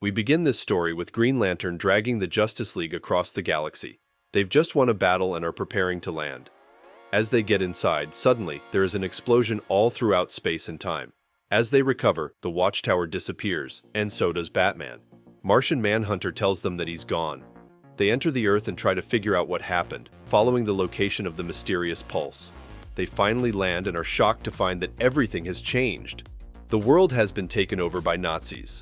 We begin this story with Green Lantern dragging the Justice League across the galaxy. They've just won a battle and are preparing to land. As they get inside, suddenly, there is an explosion all throughout space and time. As they recover, the watchtower disappears, and so does Batman. Martian Manhunter tells them that he's gone. They enter the Earth and try to figure out what happened, following the location of the mysterious pulse. They finally land and are shocked to find that everything has changed. The world has been taken over by Nazis.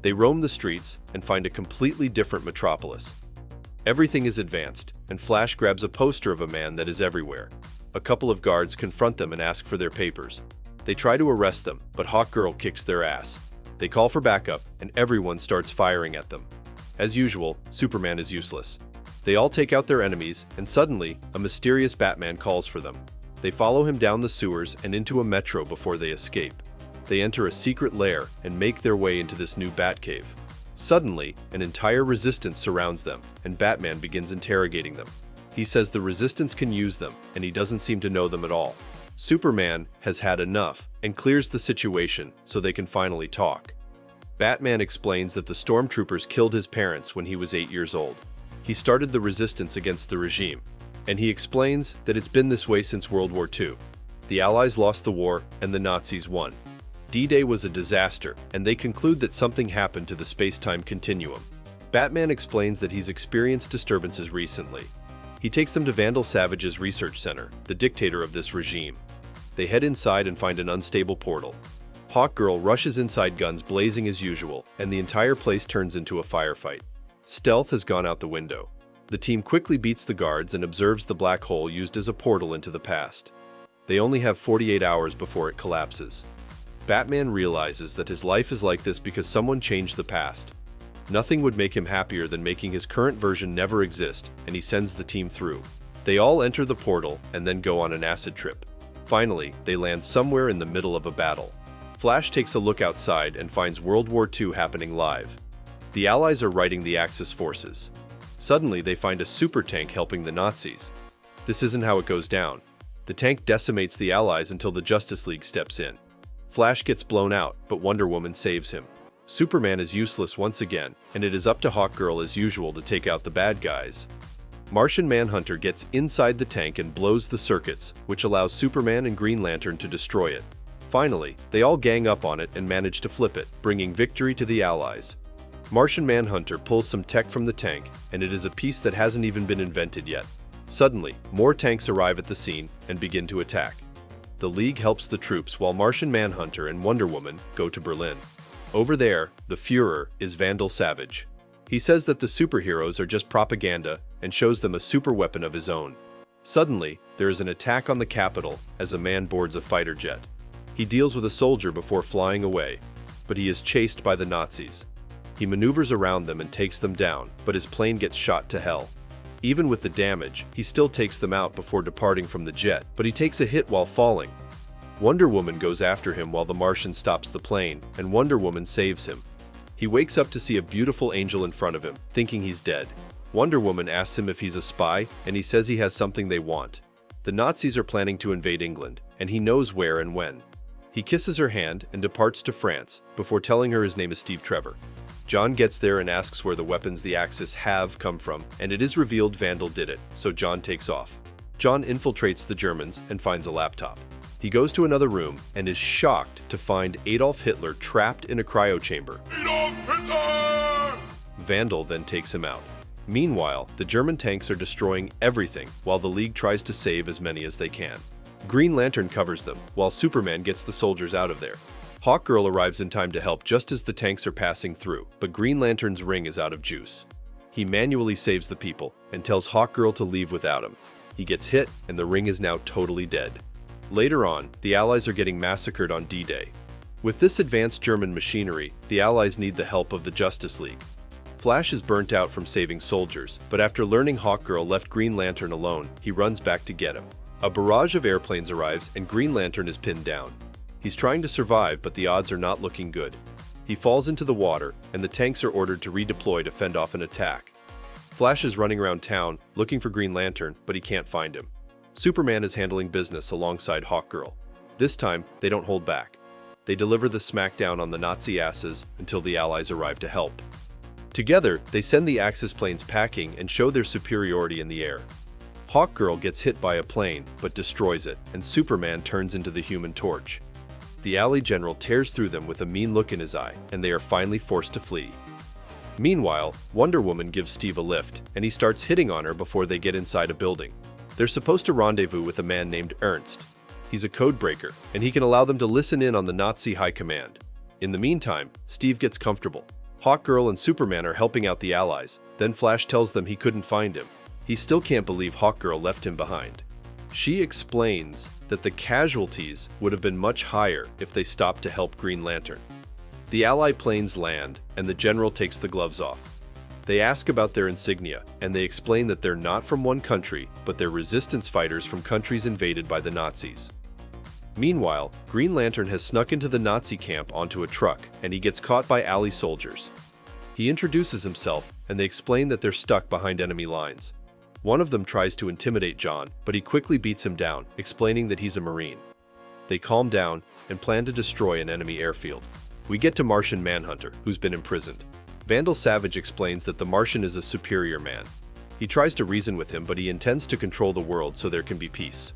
They roam the streets and find a completely different metropolis. Everything is advanced, and Flash grabs a poster of a man that is everywhere. A couple of guards confront them and ask for their papers. They try to arrest them, but Hawkgirl kicks their ass. They call for backup, and everyone starts firing at them. As usual, Superman is useless. They all take out their enemies, and suddenly, a mysterious Batman calls for them. They follow him down the sewers and into a metro before they escape. They enter a secret lair and make their way into this new Batcave. Suddenly, an entire resistance surrounds them, and Batman begins interrogating them. He says the resistance can use them, and he doesn't seem to know them at all. Superman has had enough and clears the situation so they can finally talk. Batman explains that the stormtroopers killed his parents when he was 8 years old. He started the resistance against the regime, and he explains that it's been this way since World War II. The Allies lost the war, and the Nazis won. D-Day was a disaster, and they conclude that something happened to the space-time continuum. Batman explains that he's experienced disturbances recently. He takes them to Vandal Savage's research center, the dictator of this regime. They head inside and find an unstable portal. Hawkgirl rushes inside, guns blazing as usual, and the entire place turns into a firefight. Stealth has gone out the window. The team quickly beats the guards and observes the black hole used as a portal into the past. They only have 48 hours before it collapses. Batman realizes that his life is like this because someone changed the past. Nothing would make him happier than making his current version never exist, and he sends the team through. They all enter the portal and then go on an acid trip. Finally, they land somewhere in the middle of a battle. Flash takes a look outside and finds World War II happening live. The Allies are riding the Axis forces. Suddenly, they find a super tank helping the Nazis. This isn't how it goes down. The tank decimates the Allies until the Justice League steps in. Flash gets blown out, but Wonderwoman saves him. Superman is useless once again, and it is up to Hawkgirl as usual to take out the bad guys. Martian Manhunter gets inside the tank and blows the circuits, which allows Superman and Green Lantern to destroy it. Finally, they all gang up on it and manage to flip it, bringing victory to the Allies. Martian Manhunter pulls some tech from the tank, and it is a piece that hasn't even been invented yet. Suddenly, more tanks arrive at the scene and begin to attack. The League helps the troops while Martian Manhunter and Wonderwoman go to Berlin. Over there, the Führer is Vandal Savage. He says that the superheroes are just propaganda and shows them a super weapon of his own. Suddenly, there is an attack on the capital as a man boards a fighter jet. He deals with a soldier before flying away, but he is chased by the Nazis. He maneuvers around them and takes them down, but his plane gets shot to hell. Even with the damage, he still takes them out before departing from the jet, but he takes a hit while falling. Wonder Woman goes after him while the Martian stops the plane, and Wonder Woman saves him. He wakes up to see a beautiful angel in front of him, thinking he's dead. Wonder Woman asks him if he's a spy, and he says he has something they want. The Nazis are planning to invade England, and he knows where and when. He kisses her hand and departs to France, before telling her his name is Steve Trevor. John gets there and asks where the weapons the Axis have come from, and it is revealed Vandal did it, so John takes off. John infiltrates the Germans and finds a laptop. He goes to another room and is shocked to find Adolf Hitler trapped in a cryo chamber. Adolf Hitler! Vandal then takes him out. Meanwhile, the German tanks are destroying everything while the League tries to save as many as they can. Green Lantern covers them, while Superman gets the soldiers out of there. Hawkgirl arrives in time to help just as the tanks are passing through, but Green Lantern's ring is out of juice. He manually saves the people and tells Hawkgirl to leave without him. He gets hit, and the ring is now totally dead. Later on, the Allies are getting massacred on D-Day. With this advanced German machinery, the Allies need the help of the Justice League. Flash is burnt out from saving soldiers, but after learning Hawkgirl left Green Lantern alone, he runs back to get him. A barrage of airplanes arrives, and Green Lantern is pinned down. He's trying to survive, but the odds are not looking good. He falls into the water, and the tanks are ordered to redeploy to fend off an attack. Flash is running around town, looking for Green Lantern, but he can't find him. Superman is handling business alongside Hawkgirl. This time, they don't hold back. They deliver the smackdown on the Nazi asses until the Allies arrive to help. Together, they send the Axis planes packing and show their superiority in the air. Hawkgirl gets hit by a plane, but destroys it, and Superman turns into the Human Torch. The Ally general tears through them with a mean look in his eye, and they are finally forced to flee. Meanwhile, Wonder Woman gives Steve a lift, and he starts hitting on her before they get inside a building. They're supposed to rendezvous with a man named Ernst. He's a code breaker, and he can allow them to listen in on the Nazi high command. In the meantime, Steve gets comfortable. Hawkgirl and Superman are helping out the Allies, then Flash tells them he couldn't find him. He still can't believe Hawkgirl left him behind. She explains that the casualties would have been much higher if they stopped to help Green Lantern. The Ally planes land, and the general takes the gloves off. They ask about their insignia, and they explain that they're not from one country, but they're resistance fighters from countries invaded by the Nazis. Meanwhile, Green Lantern has snuck into the Nazi camp onto a truck, and he gets caught by Ally soldiers. He introduces himself, and they explain that they're stuck behind enemy lines. One of them tries to intimidate John, but he quickly beats him down, explaining that he's a Marine. They calm down and plan to destroy an enemy airfield. We get to Martian Manhunter, who's been imprisoned. Vandal Savage explains that the Martian is a superior man. He tries to reason with him, but he intends to control the world so there can be peace.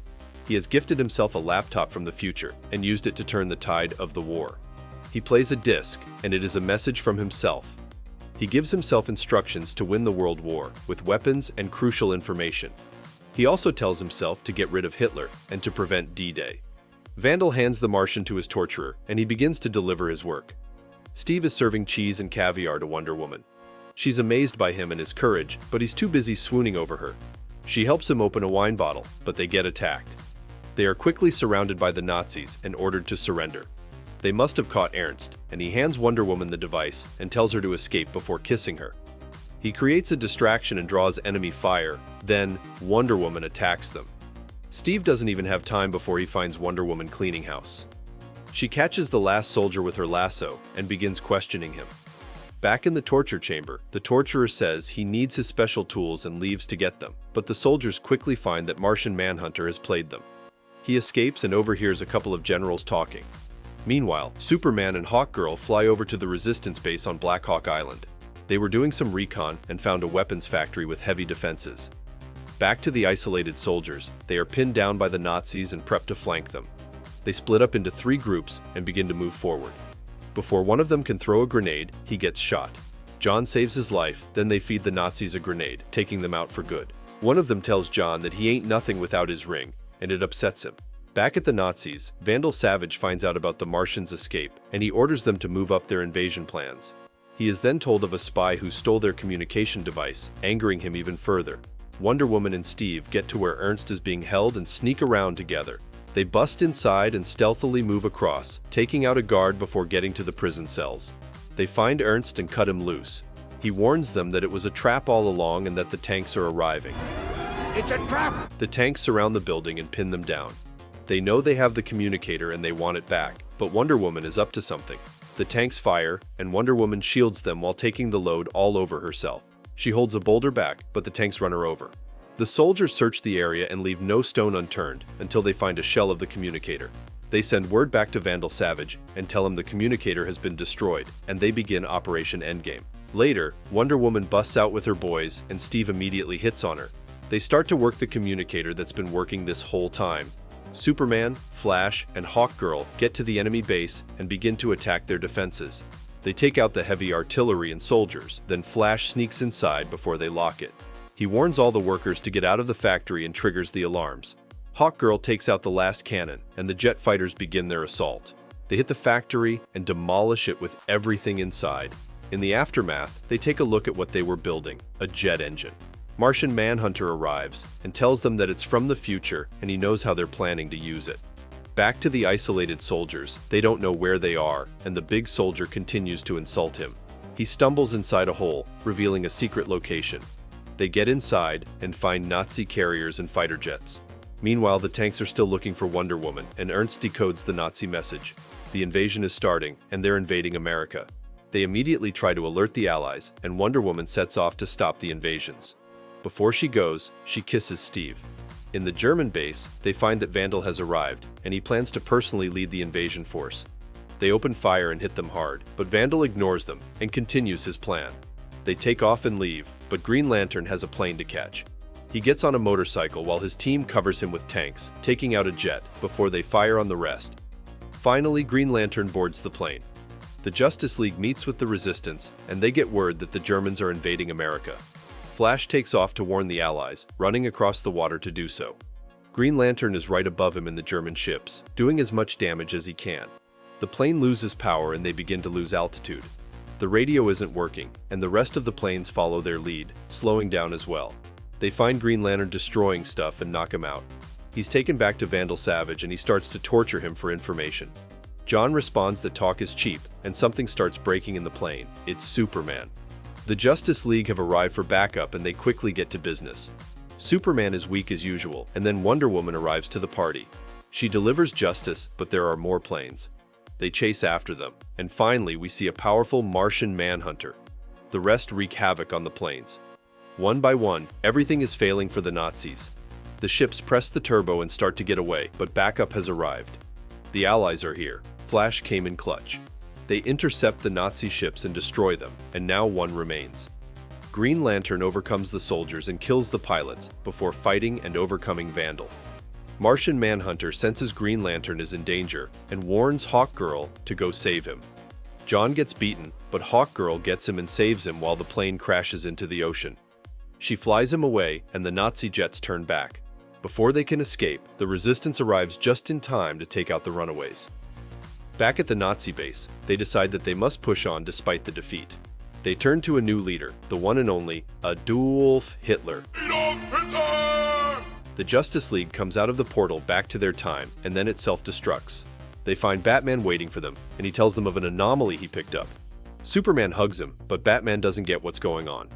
He has gifted himself a laptop from the future and used it to turn the tide of the war. He plays a disc, and it is a message from himself. He gives himself instructions to win the World War, with weapons and crucial information. He also tells himself to get rid of Hitler and to prevent D-Day. Vandal hands the Martian to his torturer, and he begins to deliver his work. Steve is serving cheese and caviar to Wonder Woman. She's amazed by him and his courage, but he's too busy swooning over her. She helps him open a wine bottle, but they get attacked. They are quickly surrounded by the Nazis and ordered to surrender. They must have caught Ernst, and he hands Wonder Woman the device and tells her to escape before kissing her. He creates a distraction and draws enemy fire, then Wonder Woman attacks them. Steve doesn't even have time before he finds Wonder Woman cleaning house. She catches the last soldier with her lasso and begins questioning him. Back in the torture chamber, the torturer says he needs his special tools and leaves to get them, but the soldiers quickly find that Martian Manhunter has played them. He escapes and overhears a couple of generals talking. Meanwhile, Superman and Hawkgirl fly over to the resistance base on Black Hawk Island. They were doing some recon and found a weapons factory with heavy defenses. Back to the isolated soldiers, they are pinned down by the Nazis and prep to flank them. They split up into 3 groups and begin to move forward. Before one of them can throw a grenade, he gets shot. John saves his life, then they feed the Nazis a grenade, taking them out for good. One of them tells John that he ain't nothing without his ring, and it upsets him. Back at the Nazis, Vandal Savage finds out about the Martians' escape, and he orders them to move up their invasion plans. He is then told of a spy who stole their communication device, angering him even further. Wonder Woman and Steve get to where Ernst is being held and sneak around together. They bust inside and stealthily move across, taking out a guard before getting to the prison cells. They find Ernst and cut him loose. He warns them that it was a trap all along and that the tanks are arriving. It's a trap! The tanks surround the building and pin them down. They know they have the communicator and they want it back, but Wonder Woman is up to something. The tanks fire, and Wonder Woman shields them while taking the load all over herself. She holds a boulder back, but the tanks run her over. The soldiers search the area and leave no stone unturned until they find a shell of the communicator. They send word back to Vandal Savage and tell him the communicator has been destroyed, and they begin Operation Endgame. Later, Wonder Woman busts out with her boys, and Steve immediately hits on her. They start to work the communicator that's been working this whole time. Superman, Flash, and Hawkgirl get to the enemy base and begin to attack their defenses. They take out the heavy artillery and soldiers, then Flash sneaks inside before they lock it. He warns all the workers to get out of the factory and triggers the alarms. Hawkgirl takes out the last cannon, and the jet fighters begin their assault. They hit the factory and demolish it with everything inside. In the aftermath, they take a look at what they were building, a jet engine. Martian Manhunter arrives and tells them that it's from the future and he knows how they're planning to use it. Back to the isolated soldiers, they don't know where they are, and the big soldier continues to insult him. He stumbles inside a hole, revealing a secret location. They get inside and find Nazi carriers and fighter jets. Meanwhile, the tanks are still looking for Wonder Woman, and Ernst decodes the Nazi message. The invasion is starting, and they're invading America. They immediately try to alert the Allies, and Wonder Woman sets off to stop the invasions. Before she goes, she kisses Steve. In the German base, they find that Vandal has arrived, and he plans to personally lead the invasion force. They open fire and hit them hard, but Vandal ignores them and continues his plan. They take off and leave, but Green Lantern has a plane to catch. He gets on a motorcycle while his team covers him with tanks, taking out a jet before they fire on the rest. Finally, Green Lantern boards the plane. The Justice League meets with the Resistance, and they get word that the Germans are invading America. Flash takes off to warn the Allies, running across the water to do so. Green Lantern is right above him in the German ships, doing as much damage as he can. The plane loses power and they begin to lose altitude. The radio isn't working, and the rest of the planes follow their lead, slowing down as well. They find Green Lantern destroying stuff and knock him out. He's taken back to Vandal Savage and he starts to torture him for information. John responds that talk is cheap, and something starts breaking in the plane. It's Superman. The Justice League have arrived for backup and they quickly get to business. Superman is weak as usual, and then Wonderwoman arrives to the party. She delivers justice, but there are more planes. They chase after them, and finally we see a powerful Martian Manhunter. The rest wreak havoc on the planes. One by one, everything is failing for the Nazis. The ships press the turbo and start to get away, but backup has arrived. The Allies are here. Flash came in clutch. They intercept the Nazi ships and destroy them, and now one remains. Green Lantern overcomes the soldiers and kills the pilots before fighting and overcoming Vandal. Martian Manhunter senses Green Lantern is in danger and warns Hawkgirl to go save him. John gets beaten, but Hawkgirl gets him and saves him while the plane crashes into the ocean. She flies him away and the Nazi jets turn back. Before they can escape, the Resistance arrives just in time to take out the runaways. Back at the Nazi base, they decide that they must push on despite the defeat. They turn to a new leader, the one and only Adolf Hitler. The Justice League comes out of the portal back to their time, and then it self-destructs. They find Batman waiting for them, and he tells them of an anomaly he picked up. Superman hugs him, but Batman doesn't get what's going on.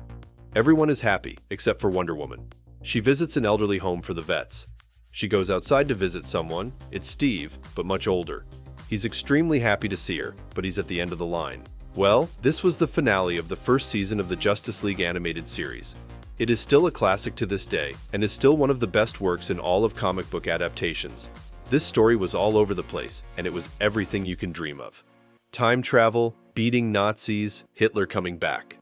Everyone is happy, except for Wonderwoman. She visits an elderly home for the vets. She goes outside to visit someone. It's Steve, but much older. He's extremely happy to see her, but he's at the end of the line. Well, this was the finale of the first season of the Justice League animated series. It is still a classic to this day, and is still one of the best works in all of comic book adaptations. This story was all over the place, and it was everything you can dream of. Time travel, beating Nazis, Hitler coming back.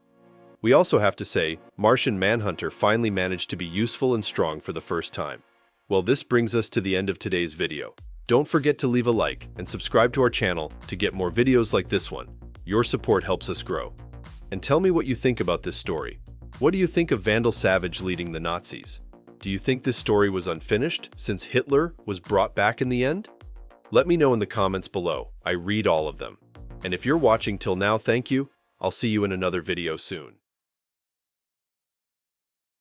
We also have to say, Martian Manhunter finally managed to be useful and strong for the first time. Well, this brings us to the end of today's video. Don't forget to leave a like and subscribe to our channel to get more videos like this one. Your support helps us grow. And tell me what you think about this story. What do you think of Vandal Savage leading the Nazis? Do you think this story was unfinished since Hitler was brought back in the end? Let me know in the comments below. I read all of them. And if you're watching till now, thank you. I'll see you in another video soon.